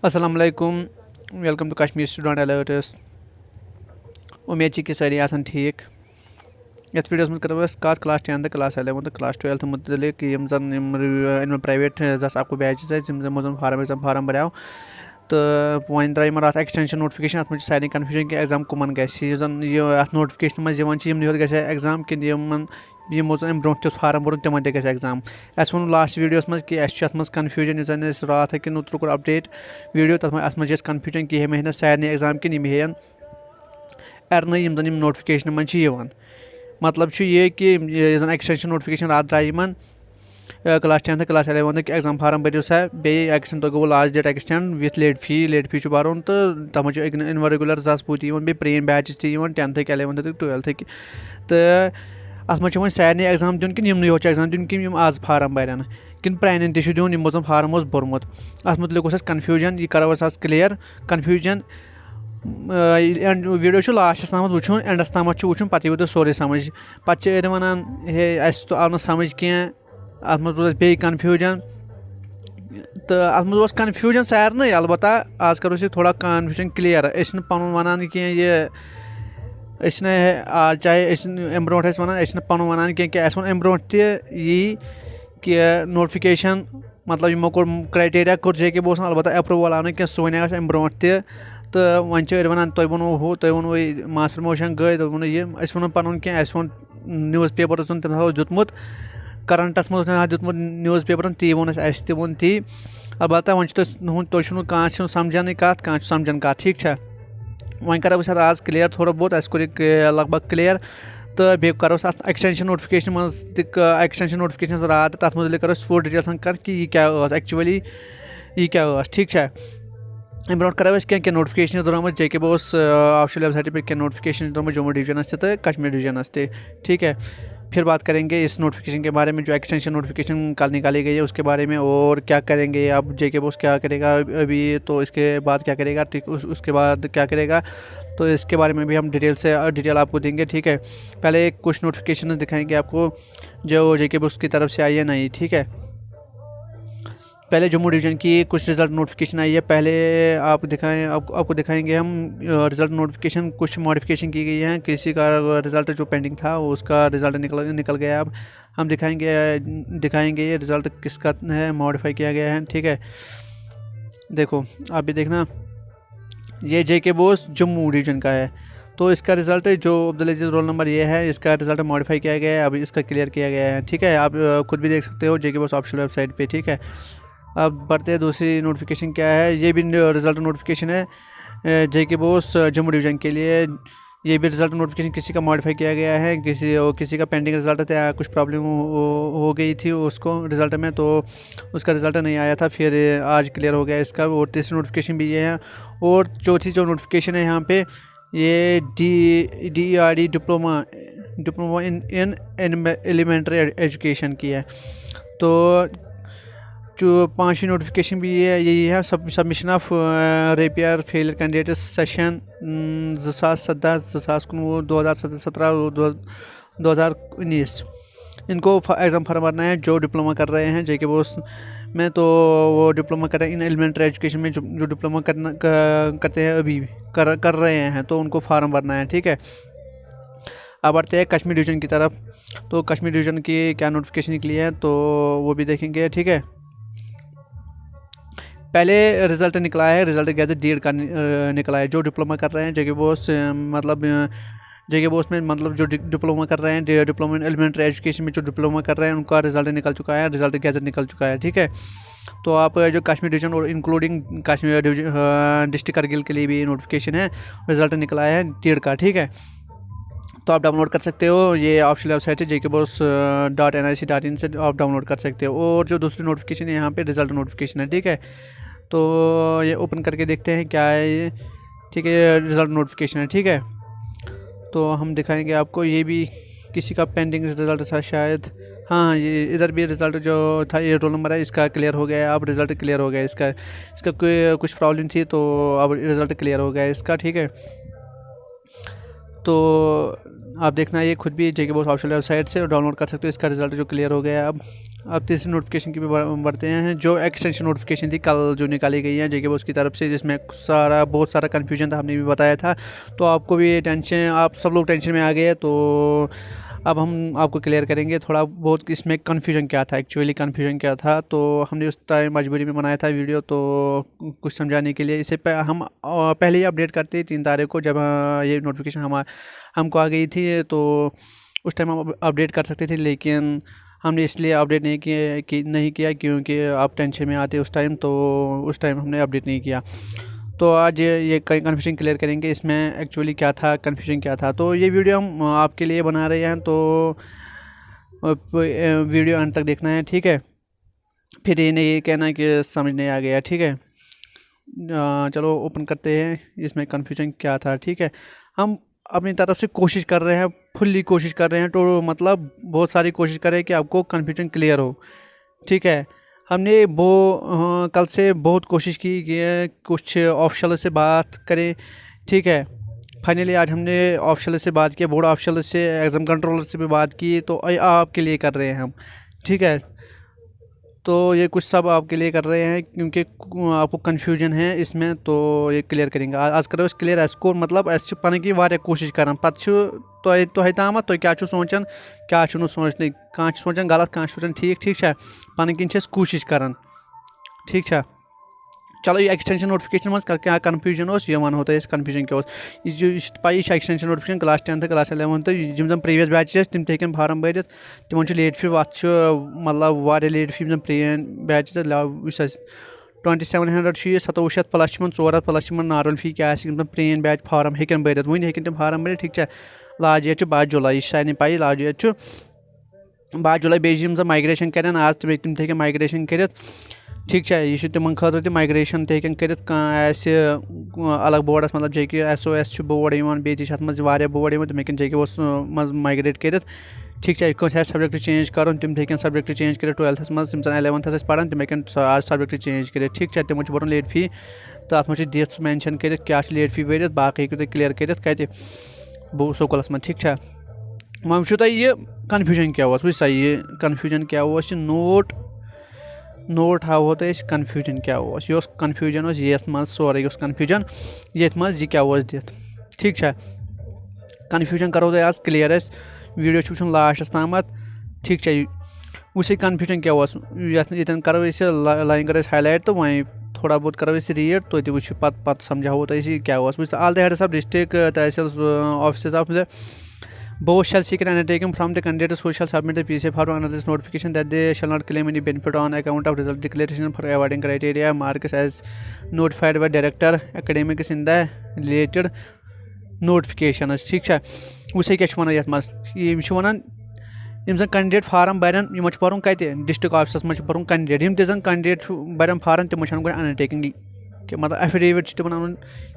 अस्सलाम वालेकुम। Welcome to Kashmir student alerts. उम्मीद कि सारी आसान ठीक। यथ वीडियोस में करो कत क्लास 10 क्लास 11 क्लास 12 मुतलिक यम जन प्राइवेट आपको बैचेस जन फार्म एग्जाम फार्म भराव तो वन द्राय यमन एक्सटेंशन नोटिफिकेशन अत सारे कन्फ्यूजन कि एग्जाम कमन गन अत नोटिफिकेशन मज गए एग्जाम कि यमो अम ब्रो फार्म भर तिमन तक एग्जाम अस वो लास्ट वीडियोस मज कि अत कन्फ्यूजन जन रात कि तुक अपडेट वीडियो तथ अत मज कन्फ्यूजन कि मे सारे एग्जाम कि हेन एरन यम जन नोटिफिकेशन मन मतलब ये कि जन एक्सटेंशन नोटिफिकेशन रात द्राय क्लास 10 क्लास 11 एग्जाम फार्म भरियो सा बे एक्सटेंड तो गो last date extend with late fee भरन तो तथ मज इन रेगुलर 2000 बे प्रेन बैचेस 10th 11th 12th तो अत मज सारे एग्जाम दिन कि यमन योत एग्जाम दिन कि आज फार्म भरन कि प्रान दिन यमो फार्म भोरमुत अत मुतलिक कन्फ्यूजन यह करो आज क्लियर कन्फ्यूजन वीडियो लास्ट तम वो एंडस तम वो पे वो सोरे समझ पे वन हे अस तो आव न समझ कह अत मज रोज बे कन्फ्यूजन तो अत मज कन्फ्यूजन सारे अलबत् आज करो थोड़ा कन्फ्यूजन क्लियर पन वन कह चाहे अम ब्रो वन पन वन कह अम ब्रो यी कि नोटिफिकेशन मतलब यमो कोर क्राइटेरिया कोर JK बोसन अलबत् अप्रूवल आव न सह वन अम ब्रो तो वन वन तुम वो हूँ तुम वो मास प्रमोशन गई तो वो ये वो पन कह वो न्यूज़ पेपर तम दुतमुत करंटस मज दुतमुत न्यूज़ पेपर ती वो वो ती अलबत् वन तुम कह समझान कत कह समझान कत ठीक वन करो आज क्लियर थोड़ा बहुत अस लग भग क्लियर तो बे करो एक्सटेंशन नोटिफिकेशन मज एक्सटेंशन नोटिफिकेशन रात तथ मुतलिक करो फुल डिटेल कर कि यह क्या एक्चुअली यह क्या ठीक अम ब्रो करो क्या नोटिफिकेशन द्रामज JK बोस ऑफिशियल वेबसाइट पर क्या नोटिफिकेशन द्रामज जम्मू डिवीजन तो कश्मीर डिवीजन ठीक है। फिर बात करेंगे इस नोटिफिकेशन के बारे में जो एक्सटेंशन नोटिफिकेशन कल निकाली गई है उसके बारे में और क्या करेंगे अब JK बोस क्या करेगा अभी तो इसके बाद क्या करेगा ठीक उसके बाद क्या करेगा तो इसके बारे में भी हम डिटेल आपको देंगे ठीक है। पहले कुछ नोटिफिकेशन दिखाएंगे आपको जो JK बोस की तरफ से आई है नहीं ठीक है। पहले जम्मू डिवीज़न की कुछ रिज़ल्ट नोटिफिकेशन आई है पहले आपको दिखाएंगे हम रिज़ल्ट नोटिफिकेशन कुछ मॉडिफिकेशन की गई है किसी का रिज़ल्ट जो पेंडिंग था उसका रिज़ल्ट निकल गया अब हम दिखाएंगे ये रिज़ल्ट किसका है मॉडिफाई किया गया है ठीक है। देखो आप भी देखना ये JK बोस जम्मू डिवीज़न का है तो इसका रिज़ल्ट जो अब्दुल अजीज़ रोल नंबर ये है इसका रिज़ल्ट मॉडिफाई किया गया है अभी इसका क्लियर किया गया है ठीक है। आप खुद भी देख सकते हो JK बोस ऑफिशियल वेबसाइट पे ठीक है। अब बढ़ते हैं दूसरी नोटिफिकेशन क्या है ये भी रिज़ल्ट नोटिफिकेशन है JK बोस जम्मू डिवीज़न के लिए ये भी रिज़ल्ट नोटिफिकेशन किसी का मॉडिफाई किया गया है किसी का पेंडिंग रिज़ल्ट था कुछ प्रॉब्लम हो गई थी उसको रिज़ल्ट में तो उसका रिज़ल्ट नहीं आया था फिर आज क्लियर हो गया इसका। और तीसरी नोटिफिकेशन भी ये है और चौथी जो नोटिफिकेशन है यहाँ पे ये DERD diploma in elementary education की है। तो जो पाँचवीं नोटिफिकेशन भी यही है submission of reappear failure candidate session 2017 2017 2019 इनको एग्ज़ाम फार्म भरना है जो डिप्लोमा कर रहे हैं JK बोस में तो वो डिप्लोमा कर रहे हैं इन एलिमेंट्री एजुकेशन में जो डिप्लोमा करते हैं अभी कर रहे हैं तो उनको फार्म भरना है ठीक है। अब बढ़ते हैं कश्मीर डिवीज़न की तरफ तो कश्मीर डिवीज़न की क्या नोटिफिकेशन निकली है तो वो भी देखेंगे ठीक है। पहले रिज़ल्ट निकला है रिज़ल्ट गैजेट DED का निकला है जो डिप्लोमा कर रहे हैं JK बोस मतलब JK बोस में मतलब जो डिप्लोमा कर रहे हैं डिप्लोमा इन एलिमेंट्री एजुकेशन में जो डिप्लोमा कर रहे हैं उनका रिज़ल्ट निकल चुका है रिज़ल्ट गैजेट निकल चुका है ठीक है। तो आप जो कश्मीर डिवीज़न और इंक्लूडिंग कश्मीर डिस्ट्रिक्ट करगिल के लिए भी नोटिफिकेशन है रिज़ल्ट निकला है DED का ठीक है। तो आप डाउनलोड कर सकते हो ये ऑफिशियल वेबसाइट है JKBoss.nic.in से आप डाउनलोड कर सकते हो। और जो दूसरी नोटिफिकेशन है यहाँ पे रिज़ल्ट नोटिफिकेशन है ठीक है। तो ये ओपन करके देखते हैं क्या है ये ठीक है रिज़ल्ट नोटिफिकेशन है ठीक है। तो हम दिखाएंगे आपको ये भी किसी का पेंडिंग रिज़ल्ट था शायद हाँ ये इधर भी रिज़ल्ट जो था ये रोल नंबर है इसका क्लियर हो गया है अब रिज़ल्ट क्लियर हो गया इसका कोई कुछ प्रॉब्लम थी तो अब रिज़ल्ट क्लियर हो गया इसका ठीक है। तो आप देखना ये खुद भी JK बोस ऑफिशियल वेबसाइट से डाउनलोड कर सकते हो इसका रिज़ल्ट जो क्लियर हो गया है अब अब तीसरी नोटिफिकेशन की भी बढ़ते हैं। जो एक्सटेंशन नोटिफिकेशन थी कल जो निकाली गई है जेके बॉस की तरफ से, जिसमें बहुत सारा कन्फ्यूजन था, हमने भी बताया था, तो आपको भी टेंशन, आप सब लोग टेंशन में आ गए। तो अब हम आपको क्लियर करेंगे थोड़ा बहुत इसमें कन्फ्यूजन क्या था, एक्चुअली कन्फ्यूजन क्या था। तो हमने उस टाइम मजबूरी में बनाया था वीडियो, तो कुछ समझाने के लिए। इससे हम पहले ही अपडेट करते 3 तारीख को, जब ये नोटिफिकेशन हमको आ गई थी, तो उस टाइम हम अपडेट कर सकते थे, लेकिन हमने इसलिए अपडेट नहीं किया क्योंकि आप टेंशन में आते उस टाइम, तो उस टाइम हमने अपडेट नहीं किया। तो आज ये कई कन्फ्यूजन क्लियर करेंगे इसमें एक्चुअली क्या था, कन्फ्यूजन क्या था। तो ये वीडियो हम आपके लिए बना रहे हैं, तो वीडियो अंत तक देखना है, ठीक है। फिर ये नहीं कहना कि समझ नहीं आ गया, ठीक है। चलो ओपन करते हैं इसमें कन्फ्यूजन क्या था, ठीक है। हम अपनी तरफ से कोशिश कर रहे हैं, फुल्ली कोशिश कर रहे हैं, तो मतलब बहुत सारी कोशिश कर रहे हैं कि आपको कन्फ्यूजन क्लियर हो, ठीक है। हमने कल से बहुत कोशिश की कि कुछ ऑफिशियल से बात करें, ठीक है। फाइनली आज हमने ऑफिशियल से बात की, बोर्ड ऑफिशियल से, एग्ज़ाम कंट्रोलर से भी बात की, तो आपके लिए कर रहे हैं हम, ठीक है। तो ये कुछ सब आपके लिए कर रहे हैं क्योंकि आपको कन्फ्यूजन है इसमें, तो ये क्लियर करेंगे आज करो इस क्लियर स्कोर, मतलब ऐसे पाने की वारिया कोशिश करान पत्त तो ताम तो क्या सोचान क्या सोचने, कह सोचान गलत, कह सोचान ठीक, ठीक है। पानी किन कोशिश करान, ठीक है। चलो ये एक्सटेंशन नोटिफिकेशन मज क्या कन्फ्यूजन ये वनो तो कन्फ्यूजन क्या P extension notification class 10th class 11th जम प्रीवियस बैचेस तिम हेकन फार्म भरित, तिमन लेट फी अत मतलब वारिया late fee previous batches 2700 2700 plus 400 plus normal fee क्या प्रीन बैच फार्म हेकन भरित, वन हेकन तिम फार्म भरित, ठीक है। लास्ट डेट 22 जुलाई सारे पाई, लास्ट डेट 22 जुलाई बेम माइग्रेशन करें आज तिम हेकन माइग्रेशन कर, ठीक है। यह तिमन खतर माइग्रेशन हेकन कर अलग बोर्डस, मतलब जेके SOS बोर्ड बे बोर्ड तिम हेकन जेके बॉस मज माइग्रेट कर, ठीक है। कह सब्जेक्ट चेंज कर, तिम हेकन सब्जेक्ट चेंज कर 12th मज 11th पढ़ान तिम हेकन आज सब्जेक्ट चेंज कर, ठीक है। तिमन भरन लेट फी, तो अत मे डेट्स मेंशन कर क्या लेट फी भरित, बाकी हेकू क्लियर कर कत स्कूलस मज, ठीक है। वह वो तुम यह कन्फ्यूजन क्या वो सा, ये कन्फ्यूजन क्या नोट हावो तो कन्फ्यूजन क्या यह कन्फ्यूजन ये मज सोरे कन्फ्यूजन ये मज यह क्या दित, ठीक है। कन्फ्यूजन करो तो आज क्लियर वीडियो वो लास्टस ताम, ठीक है। वो कन्फ्यूजन क्या ये करो लाइन कर हाईलाइट, तो वहीं थोड़ा बहुत करो रीड, तो वो पत समझाओ तो क्या वो all the heads of district tehsil officers of the both shall seek an undertaking from the candidates who shall submit the PCA form under this notification that they shall not claim any benefit on account of result declaration for awarding criteria marks as notified by director academics in the related notification, ठीक है। उसे क्या one ये one M candidate farm बरन यम पर्न कत district office मज पर्न कैंडिडेट यम तन कैंडिडेट बरन फार्म तिम गो अंडरटेकिंग मतलब एफिडेविट तिमन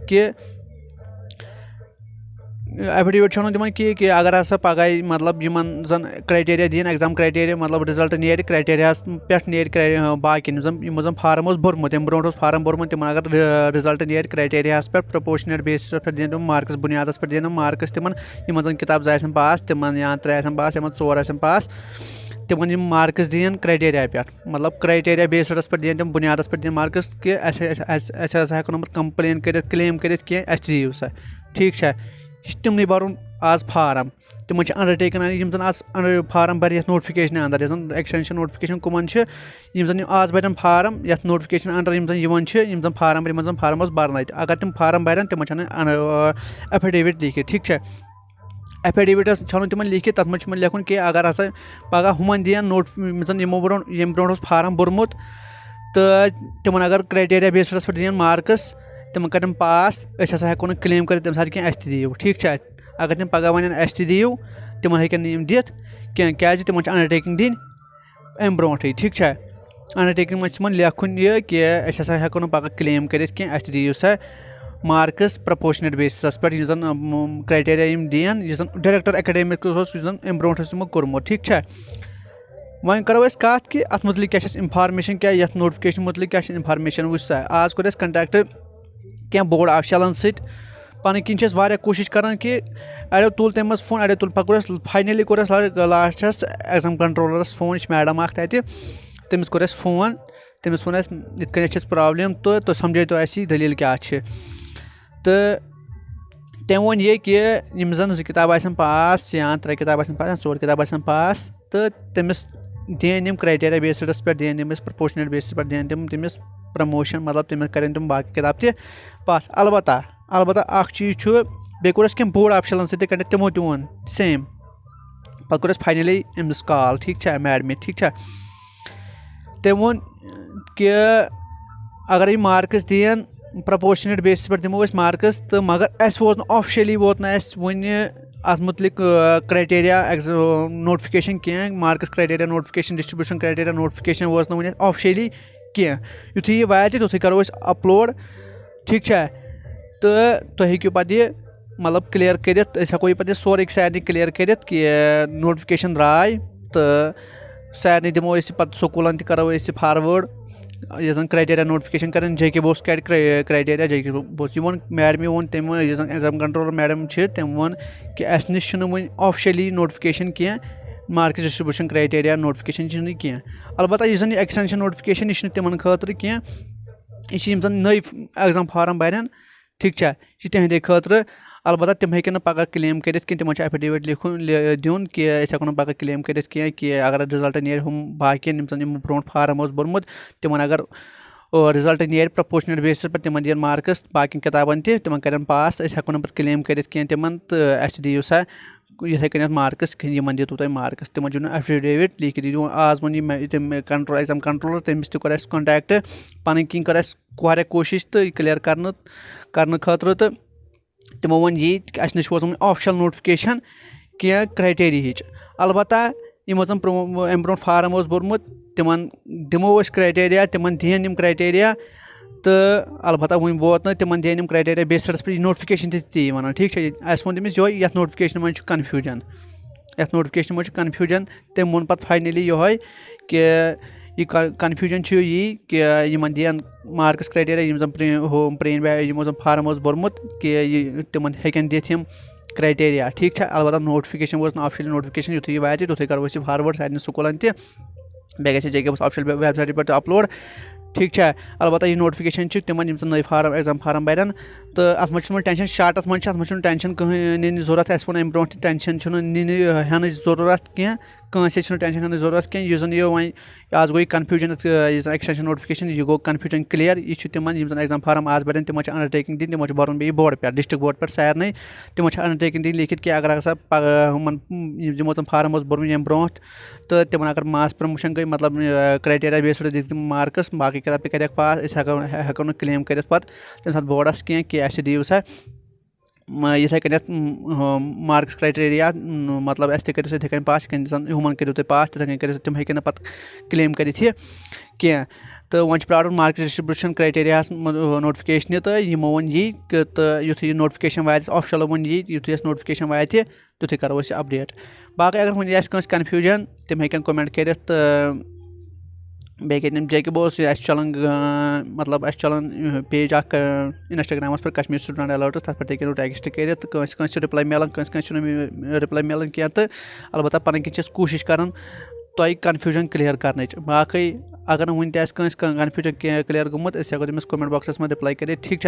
कि एफिडेविट तिमन कि अगर हसा पगह मतलब जन क्राइटेरिया दिन एग्जाम क्राइटेरिया मतलब रिजल्ट नेर क्राइटेरिया पे नेर बाकी यम फार्म भोरमुत ब्रो फार्म भोरमुत तिमन अगर रिजल्ट नेर क्राइटेरिया पे प्रोपोर्शनल बेसिस पे दिन मार्क्स बुनियादस पे दिन मार्क्स तिमन यम किताब जान पास तिमन या 3 पास या 4 पास तिमन मार्क्स दिन क्राइटेरिया पे मतलब क्राइटेरिया बेसिस पे दिन बुनियादस पे दिन मार्क्स कि हेको कंप्लेन कर क्लेम कर दिव सा, ठीक है। तिमन भरुन आज फार्म तिम अंडरटेकन जन आज फार्म भर नोटिफिकेशन अंदर एक्सटेंशन नोटिफिकेशन कमन जन आज भरन फार्म ये नोटिफिकेशन अंडर जन फार्म भर फार्म भरन अगर तिम फार्म भरन तिम एफिडेविट लिखित, ठीक है। एफिडेविट तिम लिखित तथ मे लिखुन कि अगर हसा पगह हुमन दिन नोट यम ब्रो फार्म भोरमुत, तो तिमन अगर क्राइटेरिया बेसिस पे दिन मार्क्स तिम कर पास हसा हेको क्लेम कर तम साथ क्या दिव, ठीक है। अगर तिम पगह वन दिव तिमन हेकन दित क्या तिम अंडरटेकिंग दिन अम ब्रोटे, ठीक है। अंडरटेकिंग मे लिखुन यह कि हसा हेको पगह क्लेम कर दिव सा मार्क्स प्रोपोर्शनल बेसिस पे जन क्राइटेरिया दिन जन डायरेक्टर एकेडमिक्स अम ब्रो कोर्मुत, ठीक है। वह करो कत कि अत मुतलिक क्या इंफॉर्मेशन क्या ये नोटिफिकेशन मुतलिक क्या इंफॉर्मेशन वो सा आज कोर कंटैक्ट क्या बोर्ड ऑफिशियलन सत पन किन वारिया कोशिश करान कि अड़ो तुल तम फोन अड़ो तुल पकोर फाइनली कोर लास्टस एग्जाम कंट्रोलरस फोन मैडम अख तमिस कोर फोन तमिस वोन इत प्रॉब्लम तो तुम समझो दलील क्या तो तम वो ये कि जन 2 किताब पास या 3 किताब पास या 4 किताब पास तो तमिस दिन क्राइटेरिया बेसिस पे दिन तमिस प्रपोर्शनल बेसिस पे दिन तमिस प्रमोशन मतलब तमिस करें तुम बाकी किताब ते पास अलबत्ता अख चीज बे कोर कम बोर्ड ऑफिशियलन सत कनेक्ट तमो तोन सेम पे कोर फाइनली अमिस कॉल ठीक मैडम ठीक तम वो कि अगर ये मार्क्स दिन प्रपोर्शनेट बेसिस पे दिमो मार्क्स तो मगर अस वो ऑफिशियली वोत वन अत मुतलिक क्राइटेरिया नोटिफिकेशन कह marks criteria notification distribution criteria notification वो वन ऑफिशियली कह युथ यह वात तुथु करो अपलोड ठीक तो तुम हेकू पे मतलब क्लियर कर हेको पे सोरे सारे क्लियर कर कि नोटिफिकेशन द्राय तो सारे दिमो पे स्कूलन करो फारवर्ड यह क्राइटेरिया नोटिफिकेशन कर JK Bose criteria JK Bose वो मैडम वो तम वो एग्जाम कंट्रोलर मैडम तम वो कि अस नश वन ऑफिशियली नोटिफिकेशन कह मार्क्स डिस्ट्रीब्यूशन क्राइटेरिया नोटिफिकेशन कह अलबत्ता यह एक्सटेंशन नोटिफिकेशन यह तिमन खतर कह यह नई एग्जाम फार्म बरन ठीक यह तिहदे खतर अलबत्ता तम हेकन पगह क्लेम कर तिम एफिडेविट दिन कि हेको पगह क्लेम कर कि अगर रिजल्ट नीर हम बाकियन ब्रो फार्म भोरमुत तिमन अगर रिजल्ट नीर प्रपोर्शनल बेसिस पे तिमन दिन मार्क्स बाकी किताबन तिमन कर पास हेको पे क्लेम कर तिमन तो अस दियो सा इथे कन मार्क्स यमन दितु तुम मार्क्स तिमन जो एफिडेविट लिखित दियो आज वो तम कंट्रोल एग्जाम कंट्रोलर तमिस तक कर कॉन्टैक्ट पन किन कर वारिया कोशिश तो क्लियर कर खतर तो तमो वो यी कि अस नश वो ऑफिशियल नोटिफिकेशन कह क्राइटेरिया अलबत्ता यमो अम ब्रो फार्म भोरमुत तिमन दिमो क्राइटेरिया तिमन दिन क्राइटेरिया तो अलबत्ता वो वोत तिमन दिन क्राइटेरिया बेसिस पे नोटिफिकेशन ती वन ठीक अस वो तमिस जो ये नोटिफिकेशन मन कन्फ्यूजन नोटिफिकेशन मन कन्फ्यूजन तम वो पे फाइनली ये कि यह कन्फ्यूजन यी कि यमन दिन मार्क्स क्राइटेरिया प्रेन फार्म भोरमुत कि तिमन हेकन दिथ क्राइटेरिया ठीक अलबत्ता नोटिफिकेशन वो ऑफिशियल नोटिफिकेशन युथ यह वात तुथु करो फारवर्ड सारे स्कूलन तह JK बोस ऑफिशियल वेबसाइट पे अपलोड ठीक अलबत्ता यह नोटिफिकेशन तिमन नई फार्म एग्जाम फार्म बरन तो अत मन टेंशन स्टार्टस मन टेंशन कहीं नीन जरूरत अस वो अम ब्रो टेंशन नीन हेन जरूरत कह कंस टेंशन हेन जरूरत कह यह यह वो आज गई कन्फ्यूजन एक्सटेंशन नोटिफिकेशन यह गो कन्फ्यूजन क्लियर यह तिमन एग्जाम फार्म आज बरन तिमन अंडरटेकिंग दिन तिमो भरन बे बोर्ड पे डिस्ट्रिक्ट बोर्ड पे सारे तिमो अंडरटेकिंग दिन लिखित कि अगर हसा यमो फार्म भोरमुत अम ब्रो तो तिमन अगर मास प्रमोशन गई मतलब क्राइटेरिया बेस्ड दिख मार्क्स बाकी किताब पे कर पास हेको क्लेम कर तम सात बोर्डस कह कि अस दियो सा इथे कन मार्क्स क्राइटेरिया मतलब अस तक इथे कन पास हुमन करो तुम पास तिथे कन तम हेकन पे क्लेम कर कह तो वो प्राड़न मार्क्स डिस्ट्रीब्यूशन क्राइटेरिया नोटिफिकेशन तो यमो वो यी तो युथ यह नोटिफिकेशन वात ऑफिशियल वो यी युथ नोटिफिकेशन वात तुथु करो अपडेट बाकी अगर वो कंस कन्फ्यूजन तम हेकन कमेंट कर बे JK बोस चलान मतलब चलान पेज इंस्टाग्राम पर कश्मीर स्टूडेंट अलर्ट तथ पे टेक्स्ट कर रिप्लाई मिलान रिप्लाई मिलान कह तो अलबत्ता पन किन कोशिश कर तुम कन्फ्यूजन क्लियर कर बाकी अगर वन तस कन्फ्यूजन क्लियर गोमुत हेको तमिस कमेंट बॉक्सस में रिप्लाई कर ठीक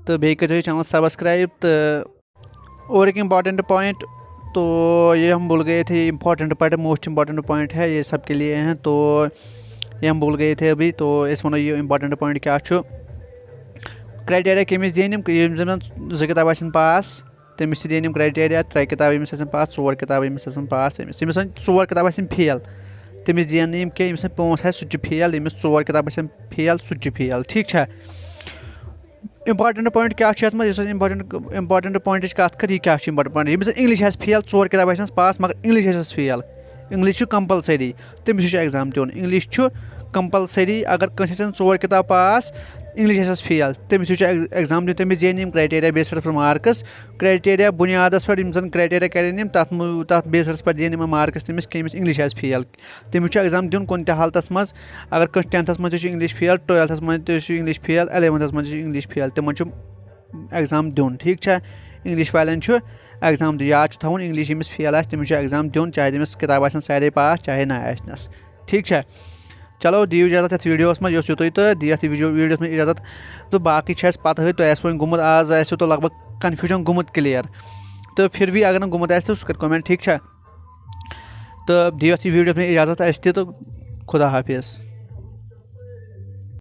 तो बे कर चैनल सब्सक्राइब तो और एक इम्पॉर्टेंट पॉइंट तो ये हम भूल गए थे important point most important point है ये सबके लिए हैं तो ये हम भूल गए थे अभी तो इस वो ये इम्पॉर्टेंट पॉइंट क्या क्राइटेरिया कमिस दिन 2 किताब पास तमिस दिन क्राइटेरिया 3 किताब यमिस पास 4 किताब यमिस पास तमिस 4 किताब फेल तमिस दिन कह यमिस 5 सह फेल यमिस 4 किताब फेल सह फेल ठीक इम्पॉर्टेंट पॉइंट क्या इम्पॉर्टेंट पॉइंट कत कर क्या इम्पॉर्टेंट पॉइंट यमिस इंग्लिश फेल 4 किताब पास मगर इंग्लिश फेल इंग्लिश कंपलसरी तमिस एग्जाम दिन इंग्लिश कंपलसरी अगर कंस 4 किताब पास इंग्लिश फेल तमिस एग्जाम दिन तमिस दिन क्राइटेरिया बेस्ड पर मार्क्स क्राइटेरिया बुनियादस पे क्राइटेरिया कर तथ बेसिस पे दिन मार्क्स तमिस कमिस इंग्लिश फेल तमिस एग्जाम दिन कुन हालतस मज अगर कस 10th मज इंग्लिश फेल 12th मज इंग्लिश फेल 11th मज इंग्लिश फेल तिमन एग्जाम दिउन ठीक छा इंग्लिश वालें एग्जाम दिया याद थवन इंग्लिश यमिस फेल आस तमिस एग्जाम दिउन चाहे तमिस किताब आसन सारे पास चाहे ना आसनस ठीक छा चलो दियो इजाजत ये वीडियोस में युत तो दियत वीडियोस में इजाजत तो बाकी पता तो वो गुमुत आज आसो तो लगभग कन्फ्यूजन गुमुत क्लियर तो फिर भी अगर गुमुत आस तो सह कर कमेंट ठीक छा तो दियत वीडियोस में इजाजत तो खुदा हाफिज़।